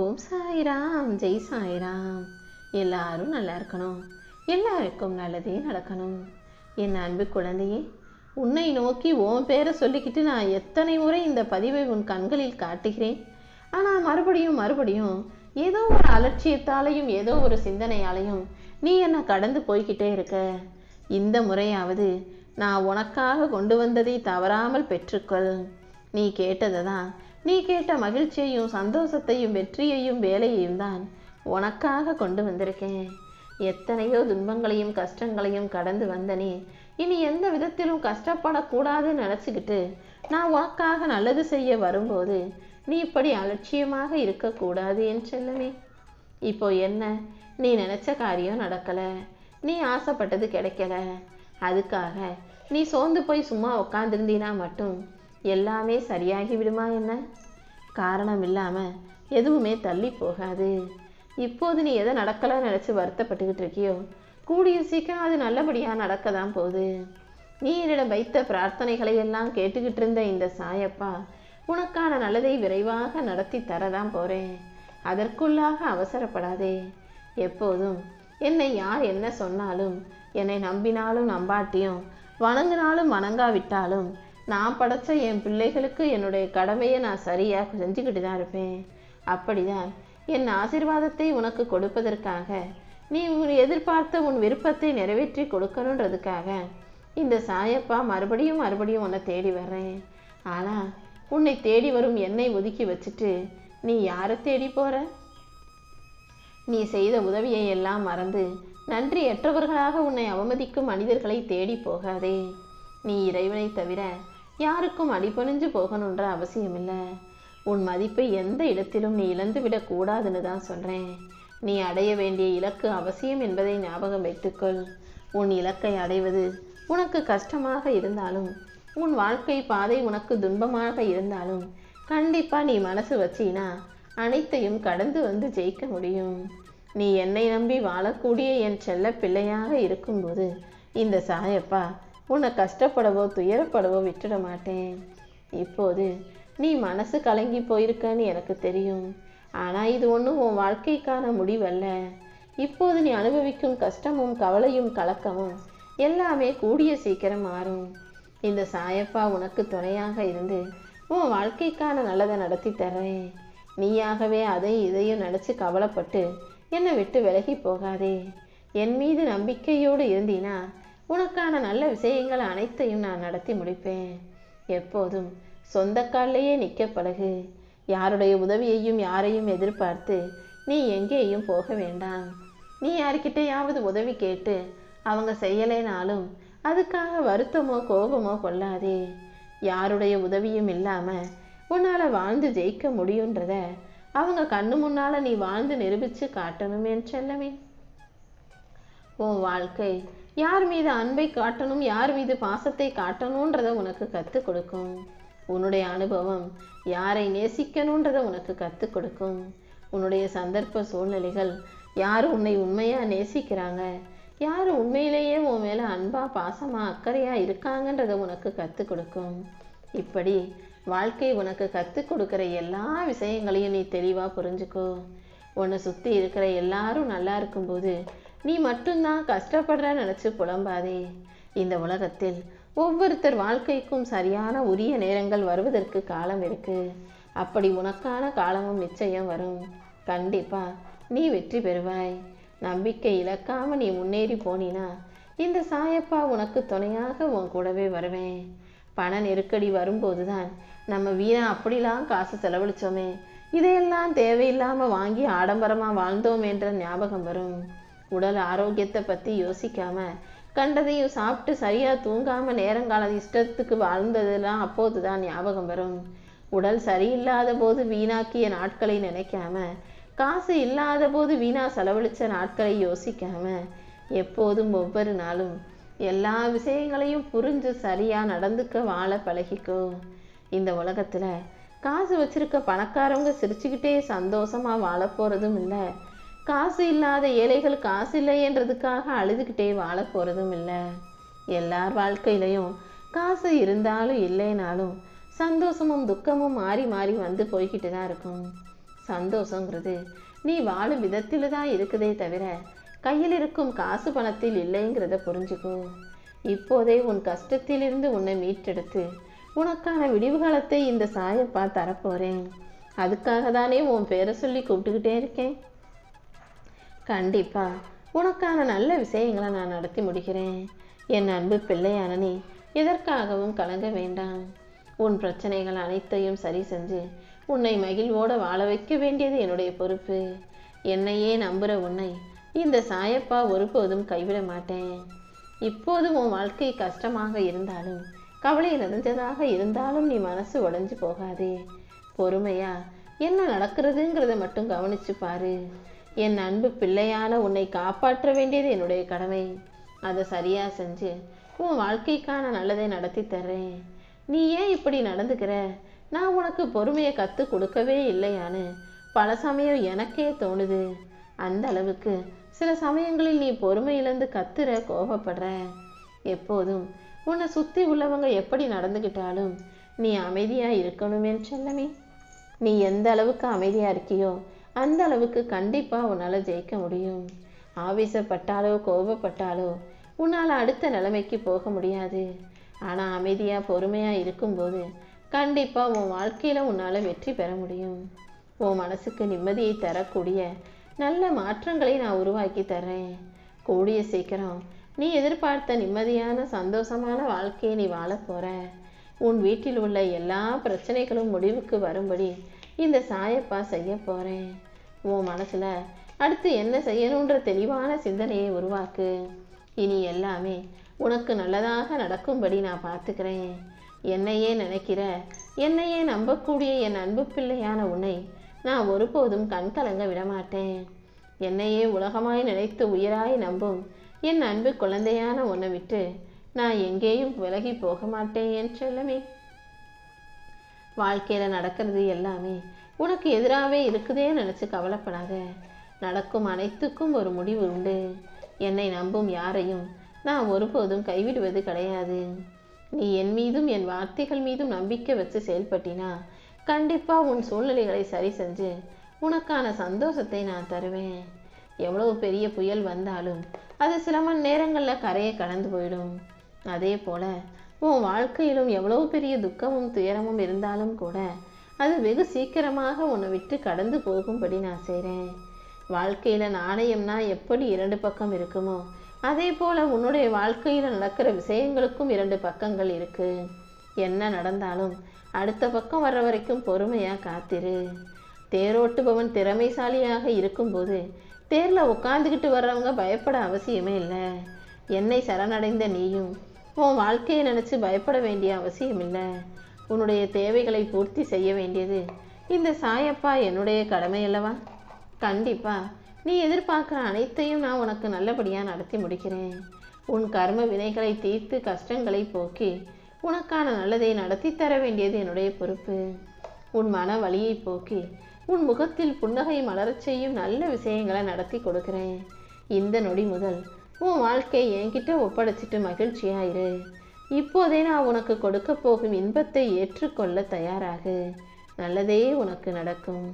ஓம் சாய்ராம், ஜெய் சாய்ராம். எல்லாரும் நல்லா இருக்கணும், எல்லாருக்கும் நல்லதே நடக்கணும். என் அன்பு குழந்தையே, உன்னை நோக்கி உன் பேரை சொல்லிக்கிட்டு நான் எத்தனை முறை இந்த பதிவை உன் கண்களில் காட்டுகிறேன். ஆனால் மறுபடியும் ஏதோ ஒரு அலட்சியத்தாலையும் ஏதோ ஒரு சிந்தனையாலையும் நீ என்னை கடந்து போய்கிட்டே இருக்க. இந்த முறையாவது நான் உனக்காக கொண்டு வந்ததை தவறாமல் பெற்றுக்கொள். நீ கேட்டதை தான், நீ கேட்ட மகிழ்ச்சியையும் சந்தோஷத்தையும் வெற்றியையும் வேலையையும் தான் உனக்காக கொண்டு வந்திருக்கேன். எத்தனையோ துன்பங்களையும் கஷ்டங்களையும் கடந்து வந்தனே, இனி எந்த விதத்திலும் கஷ்டப்படக்கூடாதுன்னு நினச்சிக்கிட்டு நான் உனக்காக நல்லது செய்ய வரும்போது நீ இப்படி அலட்சியமாக இருக்கக்கூடாது என் செல்லமே. இப்போ என்ன, நீ நினச்ச காரியம் நடக்கலை, நீ ஆசைப்பட்டது கிடைக்கல, அதுக்காக நீ சோர்ந்து போய் சும்மா உட்காந்துருந்தீனா மட்டும் எல்லாமே சரியாகி விடுமா என்ன? காரணம் இல்லாமல் எதுவுமே தள்ளி போகாது. இப்போது நீ எதை நடக்கலாம்னு நினச்சி வருத்தப்பட்டுக்கிட்டு இருக்கியோ, கூடிய சீக்கிரம் அது நல்லபடியாக நடக்க தான் போகுது. நீ என்னிடம் வைத்த பிரார்த்தனைகளை எல்லாம் கேட்டுக்கிட்டு இருந்த இந்த சாயப்பா உனக்கான நல்லதை விரைவாக நடத்தி தரதான் போகிறேன். அதற்குள்ளாக அவசரப்படாதே. எப்போதும் என்னை யார் என்ன சொன்னாலும், என்னை நம்பினாலும் நம்பாட்டியும், வணங்கினாலும் வணங்காவிட்டாலும், நான் படைச்ச என் பிள்ளைகளுக்கு என்னுடைய கடமையை நான் சரியாக செஞ்சுக்கிட்டு தான் இருப்பேன். அப்படிதான் என் ஆசீர்வாதத்தை உனக்கு கொடுப்பதற்காக, நீ எதிர்பார்த்த உன் விருப்பத்தை நிறைவேற்றி கொடுக்கணுன்றதுக்காக இந்த சாயப்பா மறுபடியும் உன்னை தேடி வர்றேன். ஆனால் உன்னை தேடி வரும் என்னை ஒதுக்கி வச்சுட்டு நீ யாரை தேடி போற? நீ செய்த உதவியை எல்லாம் மறந்து நன்றியற்றவர்களாக உன்னை அவமதிக்கும் மனிதர்களை தேடி போகாதே. நீ இறைவனை தவிர யாருக்கும் அடிபணிஞ்சு போகணுன்ற அவசியம் இல்லை. உன் மதிப்பை எந்த இடத்திலும் நீ இழந்து விடக்கூடாதுன்னு தான் சொல்கிறேன். நீ அடைய வேண்டிய இலக்கு அவசியம் என்பதை ஞாபகம் வைத்துக்கொள். உன் இலக்கை அடைவது உனக்கு கஷ்டமாக இருந்தாலும், உன் வாழ்க்கை பாதை உனக்கு துன்பமாக இருந்தாலும், கண்டிப்பாக நீ மனசு வச்சினா அனைத்தையும் கடந்து வந்து ஜெயிக்க முடியும். நீ என்னை நம்பி வாழக்கூடிய என் செல்ல பிள்ளையாக இருக்கும்போது இந்த சாயப்பா உன்னை கஷ்டப்படவோ துயரப்படவோ விட்டுட மாட்டேன். இப்போது நீ மனசு கலங்கி போயிருக்கன்னு எனக்கு தெரியும். ஆனால் இது ஒன்றும் உன் வாழ்க்கைக்கான முடிவல்ல. இப்போது நீ அனுபவிக்கும் கஷ்டமும் கவலையும் கலக்கமும் எல்லாமே கூடிய சீக்கிரம் மாறும். இந்த சாயப்பா உனக்கு துணையாக இருந்து உன் வாழ்க்கைக்கான நல்லதை நடத்தி தர்றேன். நீயாகவே இதையும் நினச்சி கவலைப்பட்டு என்னை விட்டு விலகி போகாதே. என் மீது நம்பிக்கையோடு இருந்தீனா உனக்கான நல்ல விஷயங்கள் அனைத்தையும் நான் நடத்தி முடிப்பேன். எப்போதும் சொந்த காலிலேயே நிற்க பழகு. யாருடைய உதவியையும் யாரையும் எதிர்பார்த்து நீ எங்கேயும் போக வேண்டாம். நீ யார்கிட்டையாவது உதவி கேட்டு அவங்க செய்யலைனாலும் அதுக்காக வருத்தமோ கோபமோ கொள்ளாதே. யாருடைய உதவியும் இல்லாமல் உன்னால் வாழ்ந்து ஜெயிக்க முடியுன்றத அவங்க கண்ணு முன்னால் நீ வாழ்ந்து நிரூபித்து காட்டணும் என் செல்லமே. உன் வாழ்க்கை யார் மீது அன்பை காட்டணும், யார் மீது பாசத்தை காட்டணுன்றதை உனக்கு கற்றுக் கொடுக்கும். உன்னுடைய அனுபவம் யாரை நேசிக்கணுன்றதை உனக்கு கற்றுக் கொடுக்கும். உன்னுடைய சந்தர்ப்ப சூழ்நிலைகள் யார் உன்னை உண்மையாக நேசிக்கிறாங்க, யார் உண்மையிலேயே உன் மேலே அன்பாக பாசமாக அக்கறையாக இருக்காங்கன்றதை உனக்கு கற்றுக் கொடுக்கும். இப்படி வாழ்க்கை உனக்கு கற்றுக் கொடுக்குற எல்லா விஷயங்களையும் நீ தெளிவாக புரிஞ்சுக்கோ. உன்னை சுற்றி இருக்கிற எல்லாரும் நல்லா இருக்கும்போது நீ மட்டும்தான் கஷ்டப்படுற நினச்சி புலம்பாதே. இந்த உலகத்தில் ஒவ்வொருத்தர் வாழ்க்கைக்கும் சரியான உரிய நேரங்கள் வருவதற்கு காலம் இருக்கு. அப்படி உனக்கான காலமும் நிச்சயம் வரும். கண்டிப்பா நீ வெற்றி பெறுவாய். நம்பிக்கை இழக்காம நீ முன்னேறி போனினா இந்த சாயப்பா உனக்கு துணையாக உன் கூடவே வருவேன். பண நெருக்கடி வரும்போது தான் நம்ம வீணா அப்படிலாம் காசு செலவழிச்சோமே, இதையெல்லாம் தேவையில்லாமல் வாங்கி ஆடம்பரமாக வாழ்ந்தோம் என்ற ஞாபகம் வரும். உடல் ஆரோக்கியத்தை பற்றி யோசிக்காம கண்டதையும் சாப்பிட்டு சரியாக தூங்காமல் நேரங்கால இஷ்டத்துக்கு வாழ்ந்ததெல்லாம் அப்போது தான் ஞாபகம் வரும். உடல் சரியில்லாத போது வீணாக்கிய நாட்களை நினைக்காம, காசு இல்லாத போது வீணா செலவழித்த நாட்களை யோசிக்காம, எப்போதும் ஒவ்வொரு நாளும் எல்லா விஷயங்களையும் புரிஞ்சு சரியாக நடந்துக்க வாழ பழகிக்கோ. இந்த உலகத்தில் காசு வச்சிருக்க பணக்காரவங்க சிரிச்சுக்கிட்டே சந்தோஷமாக வாழ போகிறதும் இல்லை, காசு இல்லாத ஏழைகள் காசு இல்லைன்றதுக்காக அழுதுகிட்டே வாழ போகிறதும் இல்லை. எல்லார் வாழ்க்கையிலையும் காசு இருந்தாலும் இல்லைனாலும் சந்தோஷமும் துக்கமும் மாறி மாறி வந்து போய்கிட்டு தான் இருக்கும். சந்தோஷங்கிறது நீ வாழும் விதத்தில் தான் இருக்குதே தவிர கையில் இருக்கும் காசு பணத்தில் இல்லைங்கிறத புரிஞ்சுக்கோ. இப்போதே உன் கஷ்டத்திலிருந்து உன்னை மீட்டெடுத்து உனக்கான விடிவு காலத்தை இந்த சாயப்பா தரப்போறேன். அதுக்காக தானே உன் பேரை சொல்லி கூப்பிட்டுக்கிட்டே இருக்கேன். கண்டிப்பா உனக்கான நல்ல விஷயங்களை நான் நடத்தி முடிக்கிறேன். என் அன்பு பிள்ளையான நீ எதற்காகவும் கலங்க வேண்டாம். உன் பிரச்சனைகள் அனைத்தையும் சரி செஞ்சு உன்னை மகிழ்வோடு வாழ வைக்க வேண்டியது என்னுடைய பொறுப்பு. என்னையே நம்புகிற உன்னை இந்த சாயப்பா ஒருபோதும் கைவிட மாட்டேன். இப்போது உன் வாழ்க்கை கஷ்டமாக இருந்தாலும் கவலை நிறைஞ்சதாக இருந்தாலும் நீ மனசு உடைஞ்சு போகாதே. பொறுமையா என்ன நடக்கிறதுங்கிறத மட்டும் கவனிச்சு பாரு. என் அன்பு பிள்ளையான உன்னை காப்பாற்ற வேண்டியது என்னுடைய கடமை. அதை சரியா செஞ்சு உன் வாழ்க்கைக்கான நல்லதை நடத்தி தர்றேன். நீ ஏன் இப்படி நடந்துக்கிற? நான் உனக்கு பொறுமையை கற்றுக் கொடுக்கவே இல்லையான்னு பல சமயம் எனக்கே தோணுது. அந்த அளவுக்கு சில சமயங்களில் நீ பொறுமை இழந்து கத்துற, கோபப்படுற. எப்போதும் உன்னை சுற்றி உள்ளவங்க எப்படி நடந்துக்கிட்டாலும் நீ அமைதியாக இருக்கணுமே செல்லமே. நீ எந்த அளவுக்கு அமைதியாக இருக்கியோ அந்த அளவுக்கு கண்டிப்பாக உன்னால் ஜெயிக்க முடியும். ஆவேசப்பட்டாலோ கோபப்பட்டாலோ உன்னால் அடுத்த நிலைமைக்கு போக முடியாது. ஆனால் அமைதியாக பொறுமையாக இருக்கும்போது கண்டிப்பாக உன் வாழ்க்கையில் உன்னால் வெற்றி பெற முடியும். உன் மனசுக்கு நிம்மதியை தரக்கூடிய நல்ல மாற்றங்களை நான் உருவாக்கி தர்றேன். கூடிய சீக்கிரம் நீ எதிர்பார்த்த நிம்மதியான சந்தோஷமான வாழ்க்கையை நீ வாழ போற. உன் வீட்டில் உள்ள எல்லா பிரச்சனைகளும் முடிவுக்கு வரும்படி இந்த சாயப்பா செய்ய போறேன். உன் மனசுல அடுத்து என்ன செய்யணுன்ற தெளிவான சிந்தனையை உருவாக்கு. இனி எல்லாமே உனக்கு நல்லதாக நடக்கும்படி நான் பார்த்துக்கிறேன். என்னையே நினைக்கிற, என்னையே நம்பக்கூடிய என் அன்பு பிள்ளையான உன்னை நான் ஒருபோதும் கண்கலங்க விடமாட்டேன். என்னையே உலகமாய் நினைத்து உயிராய் நம்பும் என் அன்பு குழந்தையான உன்னை விட்டு நான் எங்கேயும் விலகி போக மாட்டேன் என் செல்லமே. வாழ்க்கையில் நடக்கிறது எல்லாமே உனக்கு எதிராகவே இருக்குதே நினச்சி கவலைப்படாத. நடக்கும் அனைத்துக்கும் ஒரு முடிவு உண்டு. என்னை நம்பும் யாரையும் நான் ஒருபோதும் கைவிடுவது கிடையாது. நீ என் மீதும் என் வார்த்தைகள் மீதும் நம்பிக்கை வச்சு செயல்பட்டினா கண்டிப்பாக உன் சூழ்நிலைகளை சரி செஞ்சு உனக்கான சந்தோஷத்தை நான் தருவேன். எவ்வளவு பெரிய புயல் வந்தாலும் அது சில மணி நேரங்களில் கரையை கடந்து போயிடும். அதே போல் உன் வாழ்க்கையிலும் எவ்வளவு பெரிய துக்கமும் துயரமும் இருந்தாலும் கூட அது வெகு சீக்கிரமாக உன்னை விட்டு கடந்து போகும்படி நான் செய்கிறேன். வாழ்க்கையில் நாணயம்னா எப்படி இரண்டு பக்கம் இருக்குமோ அதே போல் உன்னுடைய வாழ்க்கையில் நடக்கிற விஷயங்களுக்கும் இரண்டு பக்கங்கள் இருக்குது. என்ன நடந்தாலும் அடுத்த பக்கம் வர்ற வரைக்கும் பொறுமையாக காத்திரு. தேரோட்டுபவன் திறமைசாலியாக இருக்கும்போது தேரில் உட்காந்துக்கிட்டு வர்றவங்க பயப்பட அவசியமே இல்லை. என்னை சரணடைந்த நீயும் உன் வாழ்க்கையை நினச்சி பயப்பட வேண்டிய அவசியம் இல்லை. உன்னுடைய தேவைகளை பூர்த்தி செய்ய வேண்டியது இந்த சாயப்பா என்னுடைய கடமை அல்லவா? கண்டிப்பாக நீ எதிர்பார்க்குற அனைத்தையும் நான் உனக்கு நல்லபடியாக நடத்தி முடிக்கிறேன். உன் கர்ம வினைகளை தீர்த்து கஷ்டங்களை போக்கி உனக்கான நல்லதை நடத்தி தர வேண்டியது என்னுடைய பொறுப்பு. உன் மன வலியை போக்கி உன் முகத்தில் புன்னகை மலரச் செய்யும் நல்ல விஷயங்களை நடத்தி கொடுக்கிறேன். இந்த நொடி முதல் உன் வாழ்க்கையை என்கிட்ட ஒப்படைச்சிட்டு மகிழ்ச்சியாயிரு. இப்போதே நான் உனக்கு கொடுக்க போகும் இன்பத்தை ஏற்றுக்கொள்ள தயாராகு. நல்லதே உனக்கு நடக்கும்.